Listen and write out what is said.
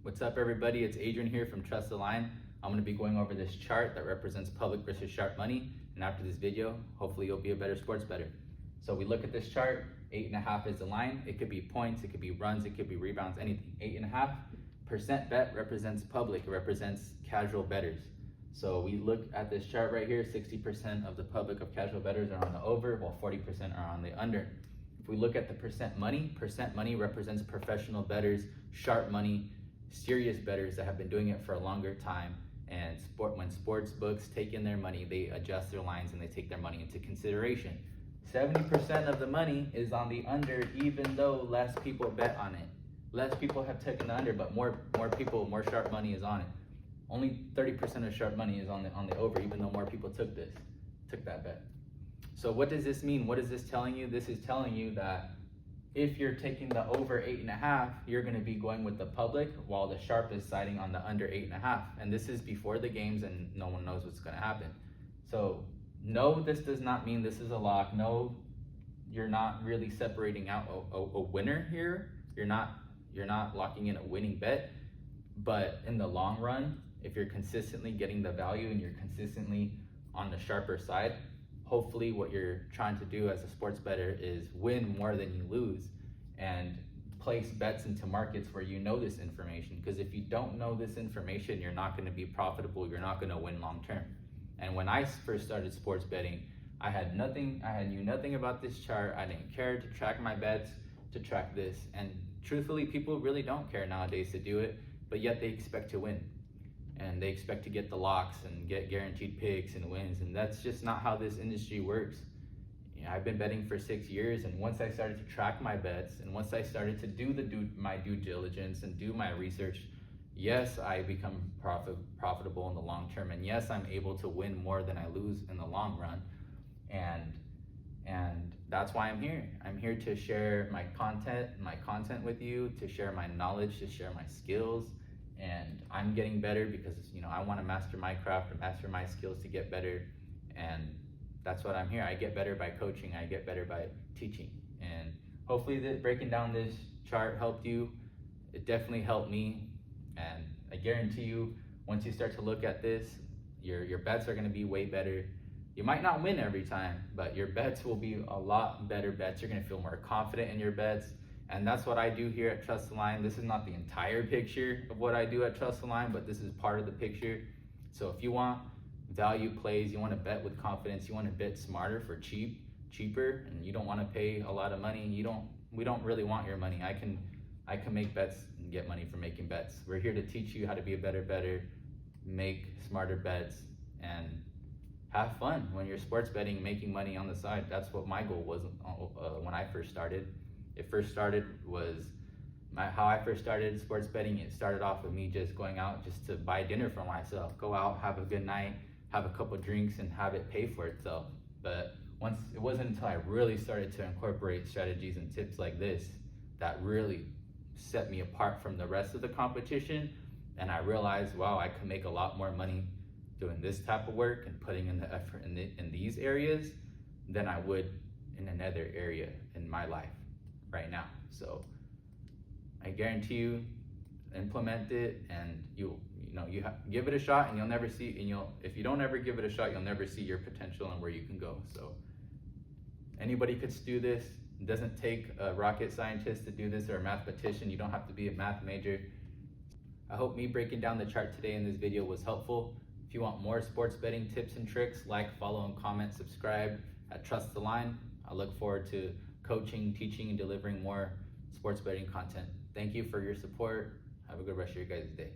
What's up, everybody? It's Adrian here from Trust the Line. I'm going to be going over this chart that represents public versus sharp money, and after this video, hopefully you'll be a better sports bettor. So we look at this chart, 8.5 is the line. It could be points, it could be runs, it could be rebounds, anything. 8.5% bet represents public, it represents casual bettors. So we look at this chart right here, 60% of the public of casual bettors are on the over, while 40% are on the under. If we look at the percent money represents professional bettors, sharp money, serious bettors that have been doing it for a longer time. And when sports books take in their money, they adjust their lines and they take their money into consideration. 70% of the money is on the under, even though less people bet on it. Less people have taken the under, but more sharp money is on it. Only 30% of sharp money is on the over, even though more people took that bet. So what does this mean? What is this telling you? This is telling you that if you're taking the over 8.5, you're going to be going with the public, while the sharp is siding on the under 8.5. And this is before the games, and no one knows what's going to happen. So no, this does not mean this is a lock. No, you're not really separating out a winner here. You're not locking in a winning bet. But in the long run, if you're consistently getting the value and you're consistently on the sharper side, hopefully what you're trying to do as a sports bettor is win more than you lose and place bets into markets where you know this information. Because if you don't know this information, you're not going to be profitable. You're not going to win long term. And when I first started sports betting, I knew nothing about this chart. I didn't care to track my bets, to track this. And truthfully, people really don't care nowadays to do it, but yet they expect to win. And they expect to get the locks and get guaranteed picks and wins, and that's just not how this industry works. I've been betting for 6 years, and once I started to track my bets, and once I started to do my due diligence and do my research, yes, I become profitable in the long term, and yes, I'm able to win more than I lose in the long run, and that's why I'm here. I'm here to share my content with you, to share my knowledge, to share my skills. And I'm getting better because I want to master my craft and master my skills to get better, and that's what I'm here. I get better by coaching. I get better by teaching, and hopefully breaking down this chart helped you. It definitely helped me, and I guarantee you, once you start to look at this, your bets are going to be way better. You might not win every time, but your bets will be a lot better bets. You're going to feel more confident in your bets. And that's what I do here at Trust the Line. This is not the entire picture of what I do at Trust the Line, but this is part of the picture. So if you want value plays, you want to bet with confidence, you want to bet smarter for cheaper, and you don't want to pay a lot of money, we don't really want your money. I can make bets and get money from making bets. We're here to teach you how to be a better bettor, make smarter bets, and have fun when you're sports betting, making money on the side. That's what my goal was when I first started. How I first started sports betting. It started off with me just going out just to buy dinner for myself, go out, have a good night, have a couple drinks, and have it pay for itself. But it wasn't until I really started to incorporate strategies and tips like this that really set me apart from the rest of the competition. And I realized, wow, I could make a lot more money doing this type of work and putting in the effort in these areas than I would in another area in my life right now. So I guarantee you, implement it, and give it a shot, and you'll never see. And if you don't ever give it a shot, you'll never see your potential and where you can go. So anybody could do this. It doesn't take a rocket scientist to do this or a mathematician. You don't have to be a math major. I hope me breaking down the chart today in this video was helpful. If you want more sports betting tips and tricks, like, follow, and comment, subscribe at Trust the Line. I look forward to coaching, teaching, and delivering more sports betting content. Thank you for your support. Have a good rest of your guys' day.